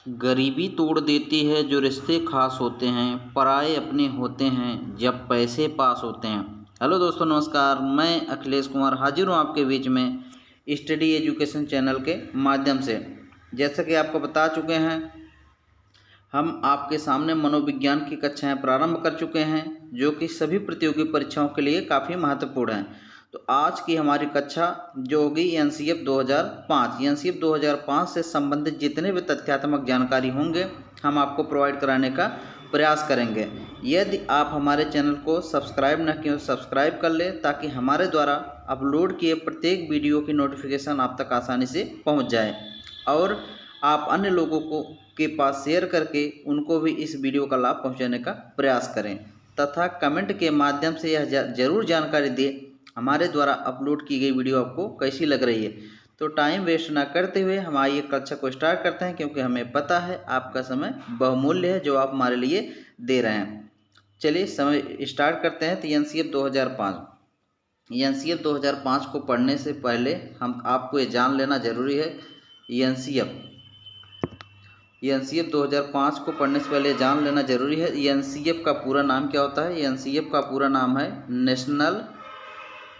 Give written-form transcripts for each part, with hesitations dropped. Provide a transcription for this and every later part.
गरीबी तोड़ देती है जो रिश्ते खास होते हैं, पराए अपने होते हैं जब पैसे पास होते हैं। हेलो दोस्तों, नमस्कार। मैं अखिलेश कुमार हाजिर हूँ आपके बीच में स्टडी एजुकेशन चैनल के माध्यम से। जैसा कि आपको बता चुके हैं, हम आपके सामने मनोविज्ञान की कक्षाएं प्रारंभ कर चुके हैं, जो कि सभी प्रतियोगी परीक्षाओं के लिए काफ़ी महत्वपूर्ण हैं। तो आज की हमारी कक्षा जो होगी एनसीएफ 2005, एनसीएफ 2005 से संबंधित जितने भी तथ्यात्मक जानकारी होंगे हम आपको प्रोवाइड कराने का प्रयास करेंगे। यदि आप हमारे चैनल को सब्सक्राइब न किए तो सब्सक्राइब कर लें, ताकि हमारे द्वारा अपलोड किए प्रत्येक वीडियो की नोटिफिकेशन आप तक आसानी से पहुंच जाए और आप अन्य लोगों को के पास शेयर करके उनको भी इस वीडियो का लाभ पहुंचाने का प्रयास करें, तथा कमेंट के माध्यम से यह जरूर जानकारी दें हमारे द्वारा अपलोड की गई वीडियो आपको कैसी लग रही है। तो टाइम वेस्ट ना करते हुए हमारी ये कक्षा को स्टार्ट करते हैं, क्योंकि हमें पता है आपका समय बहुमूल्य है जो आप हमारे लिए दे रहे हैं। चलिए समय स्टार्ट करते हैं। तो एनसीएफ 2005, एनसीएफ 2005 को पढ़ने से पहले हम आपको ये जान लेना जरूरी है। एनसीएफ 2005 को पढ़ने से पहले जान लेना जरूरी है, एनसीएफ का पूरा नाम क्या होता है। एनसीएफ का पूरा नाम है नेशनल,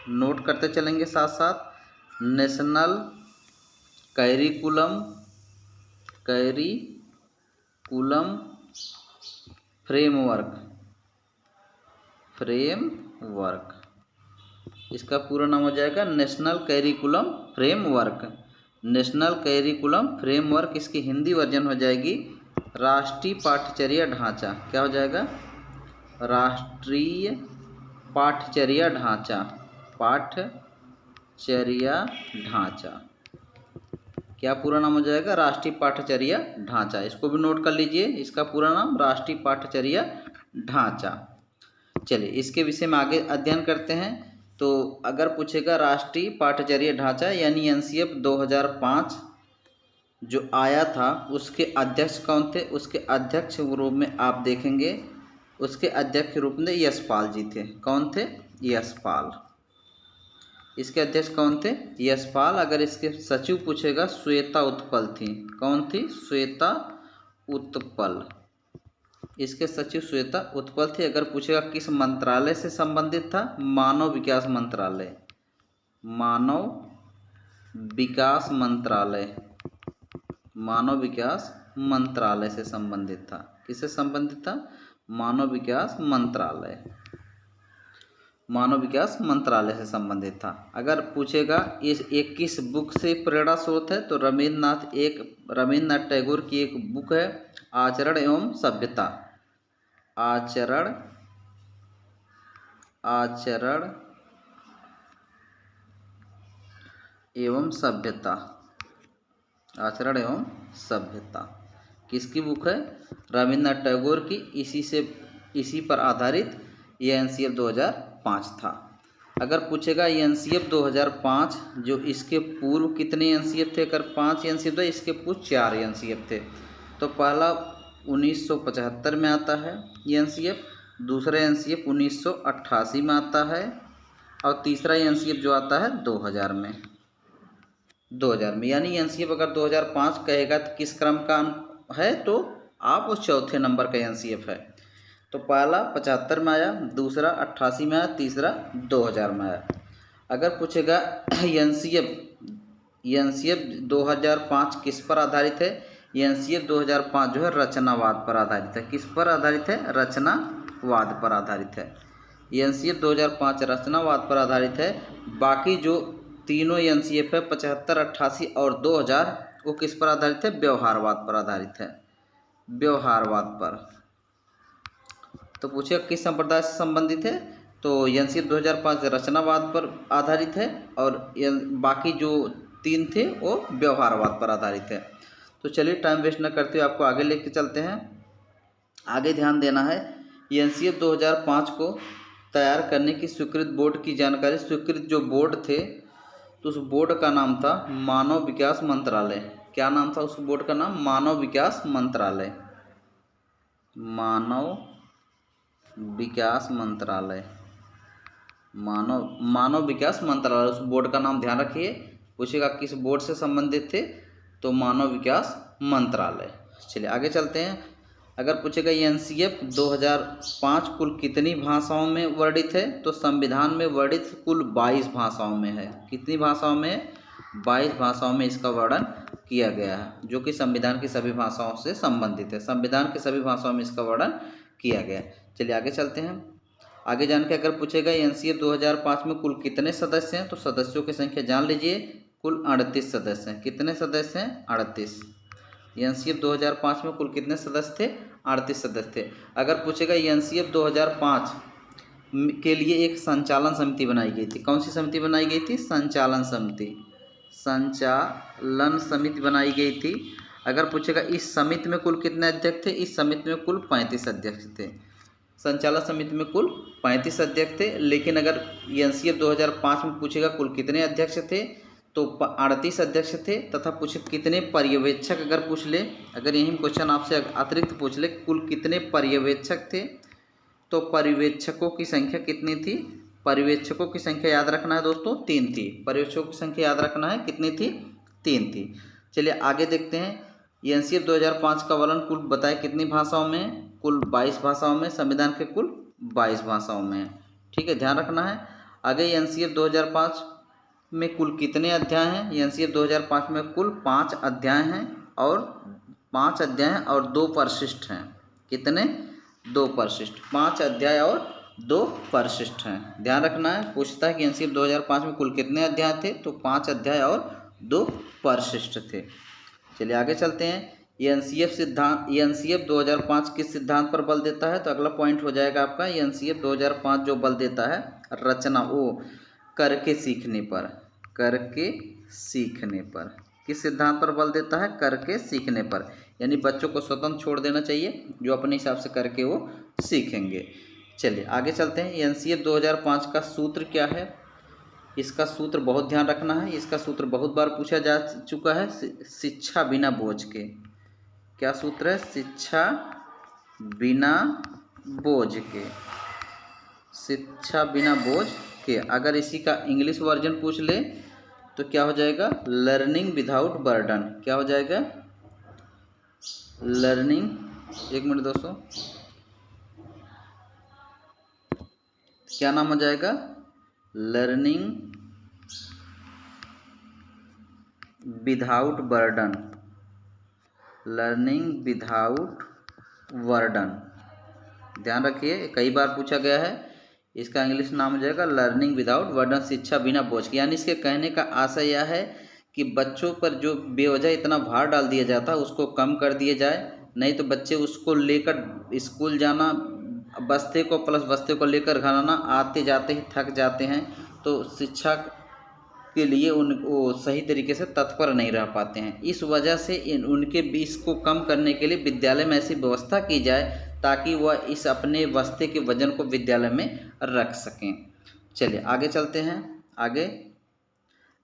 नोट करते चलेंगे साथ साथ, नेशनल करिकुलम फ्रेमवर्क। इसका पूरा नाम हो जाएगा national curriculum framework. National curriculum framework इसकी हिंदी वर्जन हो जाएगी राष्ट्रीय पाठ्यचर्या ढांचा। क्या हो जाएगा? राष्ट्रीय पाठ्यचर्या ढांचा। पाठ्यचर्या ढांचा क्या पूरा नाम हो जाएगा? राष्ट्रीय पाठ्यचर्या ढांचा। इसको भी नोट कर लीजिए, इसका पूरा नाम राष्ट्रीय पाठ्यचर्या ढांचा। चलिए इसके विषय में आगे अध्ययन करते हैं। तो अगर पूछेगा राष्ट्रीय पाठ्यचर्या ढांचा यानी एनसीएफ 2005 जो आया था, उसके अध्यक्ष कौन थे? उसके अध्यक्ष रूप में आप देखेंगे, उसके अध्यक्ष रूप में यशपाल जी थे। कौन थे? यशपाल। इसके अध्यक्ष कौन थे? यशपाल। अगर इसके सचिव पूछेगा, श्वेता उत्पल थी। कौन थी? श्वेता उत्पल। इसके सचिव श्वेता उत्पल थे। अगर पूछेगा किस मंत्रालय से संबंधित था? मानव विकास मंत्रालय। मानव विकास मंत्रालय, मानव विकास मंत्रालय से संबंधित था। किससे संबंधित था? मानव विकास मंत्रालय, मानव विकास मंत्रालय से संबंधित था। अगर पूछेगा इस एक किस बुक से प्रेरणा स्रोत है, तो रविन्द्रनाथ टैगोर की एक बुक है आचरण एवं सभ्यता। आचरण एवं सभ्यता। आचरण एवं सभ्यता किसकी बुक है? रविन्द्रनाथ टैगोर की। इसी पर आधारित यह एनसीएफ 2005 था। अगर पूछेगा एनसीएफ 2005 जो इसके पूर्व कितने एनसीएफ थे? अगर 5 एनसीएफ थे, इसके पूर्व 4 एनसीएफ थे। तो पहला 1975 में आता है एनसीएफ, दूसरा एनसीएफ 1988 में आता है, और तीसरा एनसीएफ जो आता है 2000 में। यानी एनसीएफ अगर 2005 कहेगा तो किस क्रम का है? तो आप उस चौथे नंबर का एनसीएफ है। तो पहला 75 में आया, दूसरा 88 में आया, तीसरा 2000 में आया। अगर पूछेगा एनसीएफ 2005 किस पर आधारित है? एनसीएफ 2005 जो है रचनावाद पर आधारित है। किस पर आधारित है? रचनावाद पर आधारित है। एनसीएफ 2005 रचनावाद पर आधारित है। बाकी जो तीनों एनसीएफ है 75, 88 और 2000 वो किस पर आधारित है? व्यवहारवाद पर आधारित है। व्यवहारवाद पर। तो पूछिए किस संप्रदाय से संबंधित है? तो एनसीएफ 2005 रचनावाद पर आधारित है और बाकी जो 3 थे वो व्यवहारवाद पर आधारित है। तो चलिए टाइम वेस्ट न करते हुए आपको आगे लेके चलते हैं। आगे ध्यान देना है, एनसीएफ 2005 को तैयार करने की स्वीकृत बोर्ड की जानकारी। स्वीकृत जो बोर्ड थे तो उस बोर्ड का नाम था मानव विकास मंत्रालय। क्या नाम था उस बोर्ड का नाम? मानव विकास मंत्रालय। मानव विकास मंत्रालय, मानव विकास मंत्रालय उस बोर्ड का नाम ध्यान रखिए। पूछेगा किस बोर्ड से संबंधित थे? तो मानव विकास मंत्रालय। चलिए आगे चलते हैं। अगर पूछेगा एनसीएफ 2005 कुल कितनी भाषाओं में वर्णित है, तो संविधान में वर्णित कुल 22 भाषाओं में है। कितनी भाषाओं में? 22 भाषाओं में इसका वर्णन किया गया है, जो कि संविधान की सभी भाषाओं से संबंधित है। संविधान की सभी भाषाओं में इसका वर्णन किया गया है। चलिए आगे चलते हैं। आगे जान के अगर पूछेगा एनसीएफ 2005 में कुल कितने सदस्य हैं, तो सदस्यों की संख्या जान लीजिए, कुल 38 सदस्य हैं। कितने सदस्य हैं? 38। एनसीएफ 2005 में कुल कितने सदस्य थे? 38 सदस्य थे। अगर पूछेगा एनसीएफ 2005 के लिए एक संचालन समिति बनाई गई थी। कौन सी समिति बनाई गई थी? संचालन समिति। संचालन समिति बनाई गई थी। अगर पूछेगा इस समिति में कुल कितने अध्यक्ष थे? इस समिति में कुल 35 अध्यक्ष थे। संचालन समिति में कुल 35 अध्यक्ष थे। लेकिन अगर एनसीएफ 2005 में पूछेगा कुल कितने अध्यक्ष थे, तो 38 अध्यक्ष थे। तथा पूछे कितने पर्यवेक्षक, अगर पूछ ले, अगर यही क्वेश्चन आपसे अतिरिक्त पूछ ले कुल कितने पर्यवेक्षक थे, तो पर्यवेक्षकों की संख्या कितनी थी? पर्यवेक्षकों की संख्या याद रखना है दोस्तों, 3 थी। पर्यवेक्षकों की संख्या याद रखना है, कितनी थी? 3 थी। चलिए आगे देखते हैं। एनसीएफ 2005 का वर्णन कुल बताए कितनी भाषाओं में? कुल 22 भाषाओं में। संविधान के कुल 22 भाषाओं में। ठीक है, ध्यान रखना है। आगे एनसीएफ 2005 में कुल कितने अध्याय हैं? एनसीएफ 2005 में कुल 5 अध्याय हैं और 5 अध्याय और 2 परिशिष्ट हैं। कितने? 2 परिशिष्ट। 5 अध्याय और 2 परिशिष्ट हैं। ध्यान रखना है। पूछता है कि एनसीएफ 2005 में कुल कितने अध्याय थे, तो 5 अध्याय और 2 परिशिष्ट थे। चलिए आगे चलते हैं। एनसीएफ 2005 किस सिद्धांत पर बल देता है, तो अगला पॉइंट हो जाएगा आपका एनसीएफ 2005 जो बल देता है रचना वो करके सीखने पर। करके सीखने पर। किस सिद्धांत पर बल देता है? करके सीखने पर। यानी बच्चों को स्वतंत्र छोड़ देना चाहिए, जो अपने हिसाब से करके वो सीखेंगे। चलिए आगे चलते हैं। एनसीएफ 2005 का सूत्र क्या है? इसका सूत्र बहुत ध्यान रखना है। इसका सूत्र बहुत बार पूछा जा चुका है। शिक्षा बिना बोझ के। क्या सूत्र है? शिक्षा बिना बोझ के। शिक्षा बिना बोझ के। अगर इसी का इंग्लिश वर्जन पूछ ले तो क्या हो जाएगा? Learning without burden. क्या हो जाएगा? लर्निंग, एक मिनट दोस्तों, क्या नाम हो जाएगा? Learning without burden. Learning without burden. ध्यान रखिए, कई बार पूछा गया है। इसका इंग्लिश नाम हो जाएगा लर्निंग विदाउट बर्डन, शिक्षा बिना बोझ के। यानी इसके कहने का आशय यह है कि बच्चों पर जो बेवजह इतना भार डाल दिया जाता है उसको कम कर दिया जाए। नहीं तो बच्चे उसको लेकर स्कूल जाना, बस्ते को प्लस बस्ते को लेकर घर आना, आते जाते ही थक जाते हैं, तो शिक्षा के लिए वो सही तरीके से तत्पर नहीं रह पाते हैं। इस वजह से उनके बीच को कम करने के लिए विद्यालय में ऐसी व्यवस्था की जाए ताकि वह इस अपने बस्ते के वजन को विद्यालय में रख सकें। चलिए आगे चलते हैं। आगे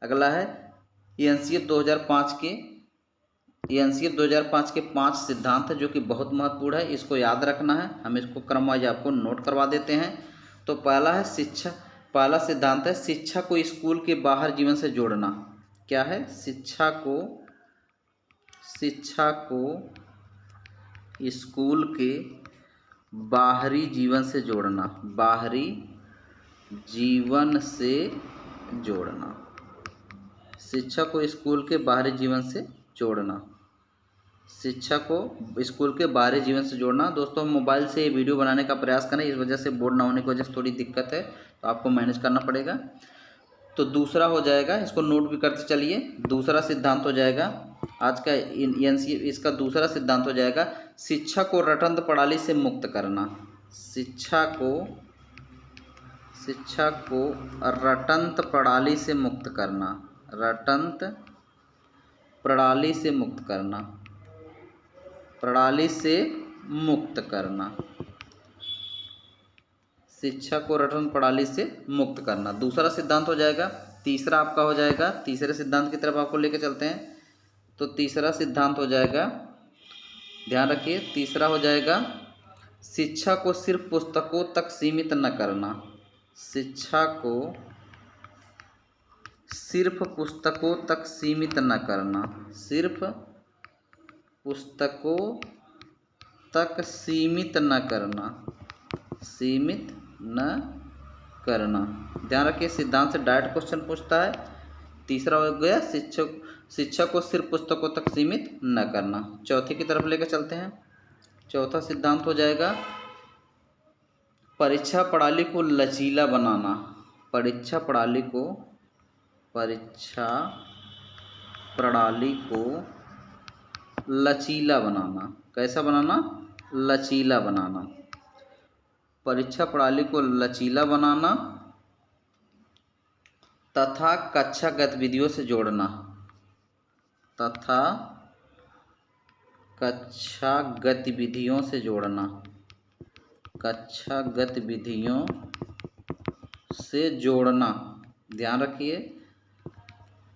अगला है एनसीएफ 2005 के 5 सिद्धांत है, जो कि बहुत महत्वपूर्ण है। इसको याद रखना है। हम इसको क्रमवाइज आपको नोट करवा देते हैं। तो पहला सिद्धांत है शिक्षा को स्कूल के बाहर जीवन से जोड़ना। क्या है? शिक्षा को स्कूल के बाहरी जीवन से जोड़ना। बाहरी जीवन से जोड़ना। शिक्षा को स्कूल के बाहरी जीवन से जोड़ना। शिक्षा को स्कूल के बाहरी जीवन से जोड़ना। दोस्तों, मोबाइल से वीडियो बनाने का प्रयास करें, इस वजह से बोर्ड ना होने की वजह से थोड़ी दिक्कत है, तो आपको मैनेज करना पड़ेगा। तो दूसरा हो जाएगा, इसको नोट भी करते चलिए। दूसरा सिद्धांत हो जाएगा आज का एनसीएफ, इसका दूसरा सिद्धांत हो जाएगा शिक्षा को रटंत प्रणाली से मुक्त करना। शिक्षा को रटंत प्रणाली से मुक्त करना। रटंत प्रणाली से मुक्त करना। प्रणाली से मुक्त करना। शिक्षा को रटन प्रणाली से मुक्त करना दूसरा सिद्धांत हो जाएगा। तीसरा आपका हो जाएगा, तीसरे सिद्धांत की तरफ आपको लेकर चलते हैं। तो तीसरा सिद्धांत हो जाएगा, ध्यान रखिए, तीसरा हो जाएगा शिक्षा को सिर्फ पुस्तकों तक सीमित न करना। शिक्षा को सिर्फ पुस्तकों तक सीमित न करना। सिर्फ पुस्तकों तक सीमित न करना, सीमित न करना। ध्यान रखिए, सिद्धांत से डायरेक्ट क्वेश्चन पूछता है। तीसरा हो गया शिक्षा को सिर्फ पुस्तकों तक सीमित न करना। चौथे की तरफ लेकर चलते हैं। चौथा सिद्धांत हो जाएगा परीक्षा प्रणाली को लचीला बनाना। परीक्षा प्रणाली को लचीला बनाना। कैसा बनाना? लचीला बनाना। परीक्षा प्रणाली को लचीला बनाना तथा कक्षा गतिविधियों से जोड़ना, तथा कक्षा गतिविधियों से जोड़ना, कक्षा गतिविधियों से जोड़ना। ध्यान रखिए,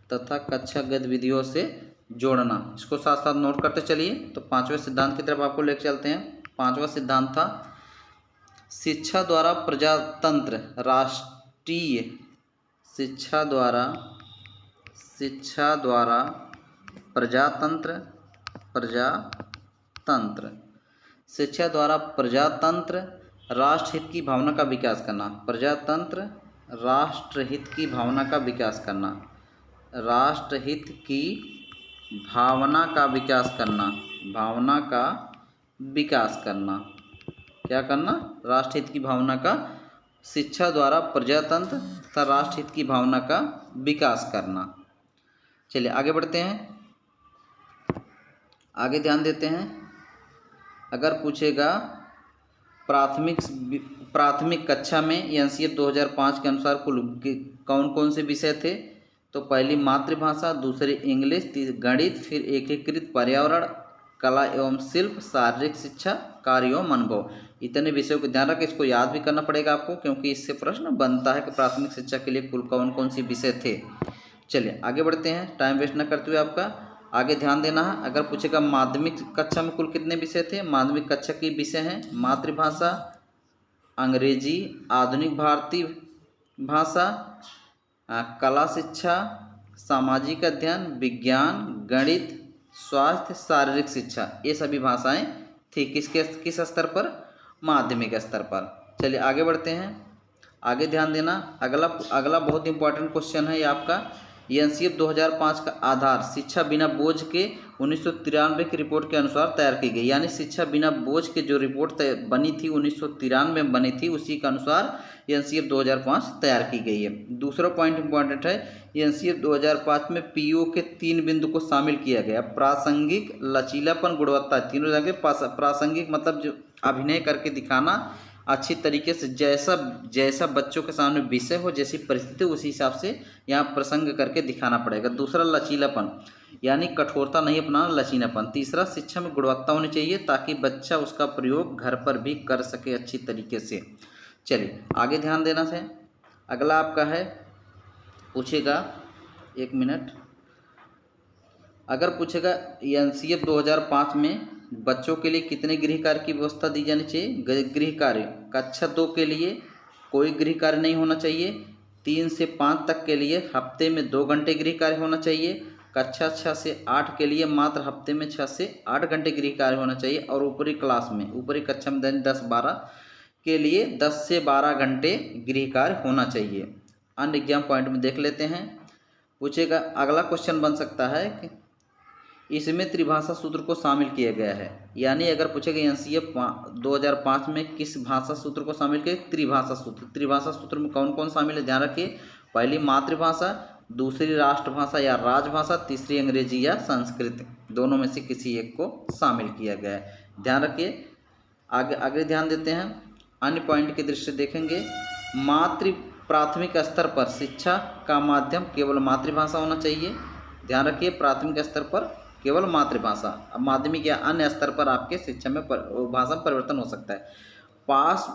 तथा कक्षा गतिविधियों से जोड़ना। इसको साथ साथ नोट करते चलिए। तो पांचवें सिद्धांत की तरफ आपको लेकर चलते हैं। पांचवा सिद्धांत था शिक्षा द्वारा प्रजातंत्र राष्ट्रीय। शिक्षा द्वारा प्रजातंत्र शिक्षा द्वारा प्रजातंत्र राष्ट्रहित की भावना का विकास करना। प्रजातंत्र राष्ट्रहित की भावना का विकास करना, राष्ट्रहित की भावना का विकास करना, भावना का विकास करना। क्या करना? राष्ट्रहित की भावना का, शिक्षा द्वारा प्रजातंत्र तथा राष्ट्रहित की भावना का विकास करना। चलिए आगे बढ़ते हैं, आगे ध्यान देते हैं। अगर पूछेगा प्राथमिक कक्षा में एनसीईआरटी 2005 के अनुसार कुल कौन कौन से विषय थे, तो पहली मातृभाषा, दूसरी इंग्लिश, गणित, फिर एकीकृत पर्यावरण, कला एवं शिल्प, शारीरिक शिक्षा, कार्य एवं अनुभव। इतने विषयों को ध्यान रखें। इसको याद भी करना पड़ेगा आपको, क्योंकि इससे प्रश्न बनता है कि प्राथमिक शिक्षा के लिए कुल कौन कौन से विषय थे। चलिए आगे बढ़ते हैं, टाइम वेस्ट न करते हुए आपका आगे ध्यान देना है। अगर पूछेगा माध्यमिक कक्षा में कुल कितने विषय थे, माध्यमिक कक्षा के विषय हैं मातृभाषा, अंग्रेजी, आधुनिक भारतीय भाषा, कला शिक्षा, सामाजिक अध्ययन, विज्ञान, गणित, स्वास्थ्य, शारीरिक शिक्षा। ये सभी भाषाएं थी किस स्तर पर? माध्यमिक स्तर पर। चलिए आगे बढ़ते हैं, आगे ध्यान देना। अगला बहुत इंपॉर्टेंट क्वेश्चन है ये आपका। एनसीईआरटी 2005 का आधार शिक्षा बिना बोझ के 1993 की रिपोर्ट के अनुसार तैयार की गई। यानी शिक्षा बिना बोझ के जो रिपोर्ट बनी थी 1993 में बनी थी, उसी के अनुसार एनसीईआरटी 2005 तैयार की गई है। दूसरा पॉइंट इंपॉर्टेंट है, एनसीईआरटी 2005 में पीओ के 3 बिंदु को शामिल किया गया। प्रासंगिक, लचीलापन, गुणवत्ता। तीनों जगह प्रासंगिक मतलब जो अभिनय करके दिखाना अच्छी तरीके से, जैसा बच्चों के सामने विषय हो, जैसी परिस्थिति, उसी हिसाब से यहाँ प्रसंग करके दिखाना पड़ेगा। दूसरा लचीलापन, यानी कठोरता नहीं अपनाना, लचीलापन। तीसरा शिक्षा में गुणवत्ता होनी चाहिए ताकि बच्चा उसका प्रयोग घर पर भी कर सके अच्छी तरीके से। चलिए आगे ध्यान देना है। अगला आपका है, पूछेगा 1 मिनट, अगर पूछेगा एनसीईआरटी 2005 में बच्चों के लिए कितने गृह कार्य की व्यवस्था दी जानी चाहिए? गृह कार्य कक्षा 2 के लिए कोई गृह कार्य नहीं होना चाहिए। 3 से 5 तक के लिए हफ्ते में 2 घंटे गृह कार्य होना चाहिए। कक्षा 6 से 8 के लिए मात्र हफ्ते में 6 से 8 घंटे गृह कार्य होना चाहिए। और ऊपरी क्लास में, ऊपरी कक्षा में 10-12 के लिए 10 से 12 घंटे गृह कार्य होना चाहिए। अन्य एग्जाम पॉइंट में देख लेते हैं। पूछेगा, अगला क्वेश्चन बन सकता है कि इसमें त्रिभाषा सूत्र को शामिल किया गया है। यानी अगर पूछेगा एनसीईआरटी 2005 में किस भाषा सूत्र को शामिल किया? त्रिभाषा सूत्र। त्रिभाषा सूत्र में कौन कौन शामिल है? ध्यान रखिए, पहली मातृभाषा, दूसरी राष्ट्रभाषा या राजभाषा, तीसरी अंग्रेजी या संस्कृत। दोनों में से किसी एक को शामिल किया गया है। ध्यान रखिए। आगे ध्यान देते हैं, अन्य पॉइंट की दृष्टि से देखेंगे। प्राथमिक स्तर पर शिक्षा का माध्यम केवल मातृभाषा होना चाहिए। ध्यान रखिए, प्राथमिक स्तर पर केवल मातृभाषा। अब माध्यमिक या अन्य स्तर पर आपके शिक्षा में भाषा में परिवर्तन हो सकता है। पास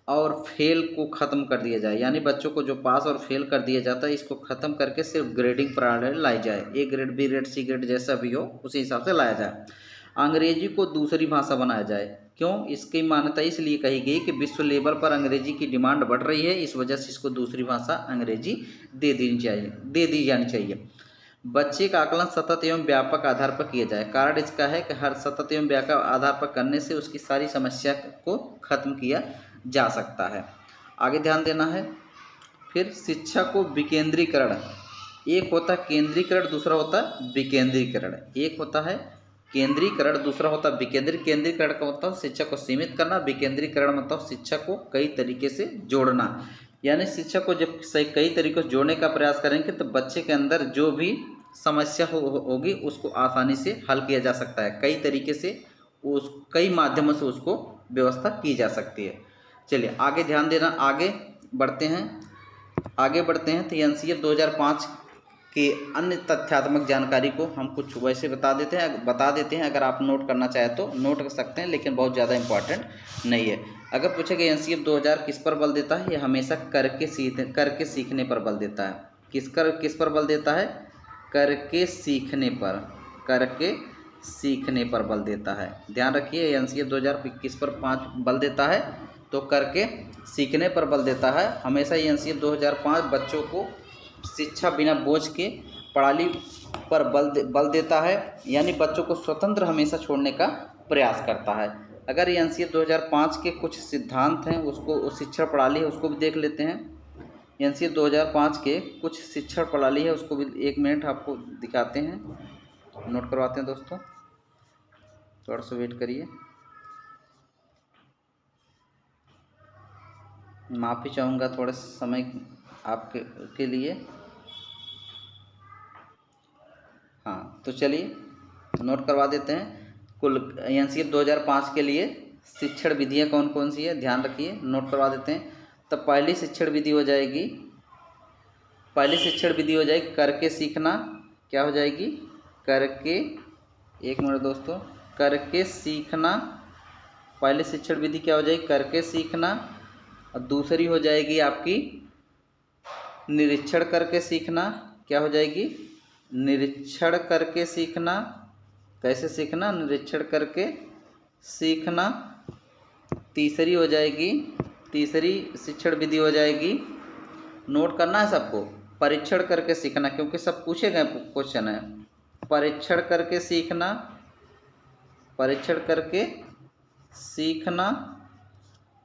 और फेल को ख़त्म कर दिया जाए, यानी बच्चों को जो पास और फेल कर दिया जाता है, इसको ख़त्म करके सिर्फ ग्रेडिंग प्रणाली लाई जाए। A grade, B grade, C grade जैसा भी हो उसी हिसाब से लाया जाए। अंग्रेजी को दूसरी भाषा बनाया जाए। क्यों? इसकी मान्यता इसलिए कही गई कि विश्व लेवल पर अंग्रेजी की डिमांड बढ़ रही है, इस वजह से इसको दूसरी भाषा अंग्रेजी दे दी जानी चाहिए। बच्चे का आकलन सतत एवं व्यापक आधार पर किया जाए। कारण इसका है कि हर सतत एवं व्यापक आधार पर करने से उसकी सारी समस्या को खत्म किया जा सकता है। आगे ध्यान देना है। फिर शिक्षा को विकेंद्रीकरण, एक होता है केंद्रीकरण, दूसरा होता है विकेंद्रीकरण। एक होता है केंद्रीकरण, दूसरा होता है विकेंद्रीकरण। केंद्रीकरण का मतलब शिक्षा को सीमित करना, विकेंद्रीकरण मतलब शिक्षा को कई तरीके से जोड़ना। यानी शिक्षा को जब कई तरीकों से जोड़ने का प्रयास करेंगे तो बच्चे के अंदर जो भी समस्या होगी उसको आसानी से हल किया जा सकता है। कई तरीके से कई माध्यमों से उसको व्यवस्था की जा सकती है। चलिए आगे ध्यान देना। आगे बढ़ते हैं तो एनसीएफ 2005 के अन्य तथ्यात्मक जानकारी को हम कुछ वैसे बता देते हैं। अगर आप नोट करना चाहें तो नोट कर सकते हैं, लेकिन बहुत ज़्यादा इंपॉर्टेंट नहीं है। अगर पूछे कि एनसीएफ 2000 किस पर बल देता है, ये हमेशा करके सीखने पर बल देता है। किस पर बल देता है? करके सीखने पर बल देता है। ध्यान रखिए, एनसीएफ 2000 किस पर 5 बल देता है? तो करके सीखने पर बल देता है। हमेशा एनसीएफ 2005 बच्चों को शिक्षा बिना बोझ के प्रणाली पर बल देता है, यानी बच्चों को स्वतंत्र हमेशा छोड़ने का प्रयास करता है। अगर ये एनसीएफ 2005 के कुछ सिद्धांत हैं, उसको शिक्षण प्रणाली है, उसको भी देख लेते हैं। एनसीएफ 2005 के कुछ शिक्षण प्रणाली है, उसको भी 1 मिनट आपको दिखाते हैं, नोट करवाते हैं दोस्तों, थोड़ा सा वेट करिए। माफ़ी चाहूँगा थोड़ा समय आपके लिए। हाँ, तो चलिए नोट करवा देते हैं। कुल एनसीएफ 2005 के लिए शिक्षण विधियाँ कौन कौन सी है, ध्यान रखिए, नोट करवा देते हैं। तो पहली शिक्षण विधि हो जाएगी करके सीखना। क्या हो जाएगी? करके, 1 मिनट दोस्तों, करके सीखना। पहली शिक्षण विधि क्या हो जाएगी? करके सीखना। और दूसरी हो जाएगी आपकी निरीक्षण करके सीखना। क्या हो जाएगी? निरीक्षण करके सीखना। कैसे सीखना? निरीक्षण करके सीखना। तीसरी शिक्षण विधि हो जाएगी, नोट करना है सबको, परीक्षण करके सीखना, क्योंकि सब पूछे गए क्वेश्चन है। परीक्षण करके सीखना।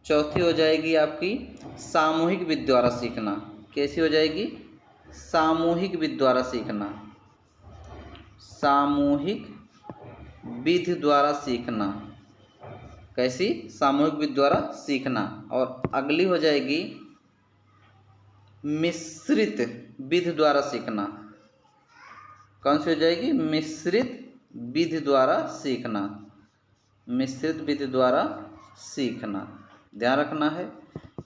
चौथी हो जाएगी आपकी सामूहिक विधि द्वारा सीखना। कैसी हो जाएगी? सामूहिक विधि द्वारा सीखना। सामूहिक विधि द्वारा सीखना। कैसी? सामूहिक विधि द्वारा सीखना। और अगली हो जाएगी मिश्रित विधि द्वारा सीखना। कौन सी हो जाएगी? मिश्रित विधि द्वारा सीखना। मिश्रित विधि द्वारा सीखना, ध्यान रखना है।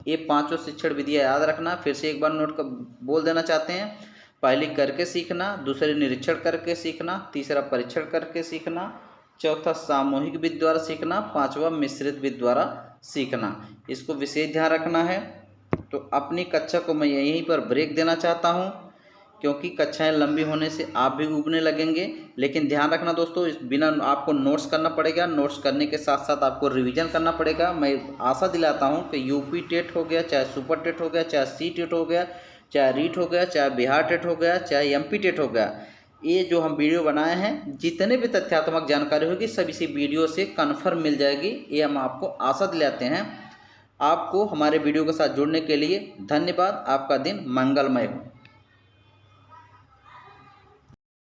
ये 5 शिक्षण विधियाँ याद रखना। फिर से एक बार नोट कर बोल देना चाहते हैं। पहली करके सीखना, दूसरी निरीक्षण करके सीखना, तीसरा परीक्षण करके सीखना, चौथा सामूहिक विधि द्वारा सीखना, 5वां मिश्रित विधि द्वारा सीखना। इसको विशेष ध्यान रखना है। तो अपनी कक्षा को मैं यहीं पर ब्रेक देना चाहता हूँ, क्योंकि कक्षाएं लंबी होने से आप भी ऊबने लगेंगे। लेकिन ध्यान रखना दोस्तों, इस बिना आपको नोट्स करना पड़ेगा। नोट्स करने के साथ साथ आपको रिवीजन करना पड़ेगा। मैं आशा दिलाता हूं कि यूपी टेट हो गया, चाहे सुपर टेट हो गया, चाहे सी टेट हो गया, चाहे रीट हो गया, चाहे बिहार टेट हो गया, चाहे एमपी टेट हो गया, ये जो हम वीडियो बनाए हैं, जितने भी तथ्यात्मक जानकारी होगी सब इसी वीडियो से कन्फर्म मिल जाएगी, ये हम आपको आशा दिलाते हैं। आपको हमारे वीडियो के साथ जुड़ने के लिए धन्यवाद। आपका दिन मंगलमय हो।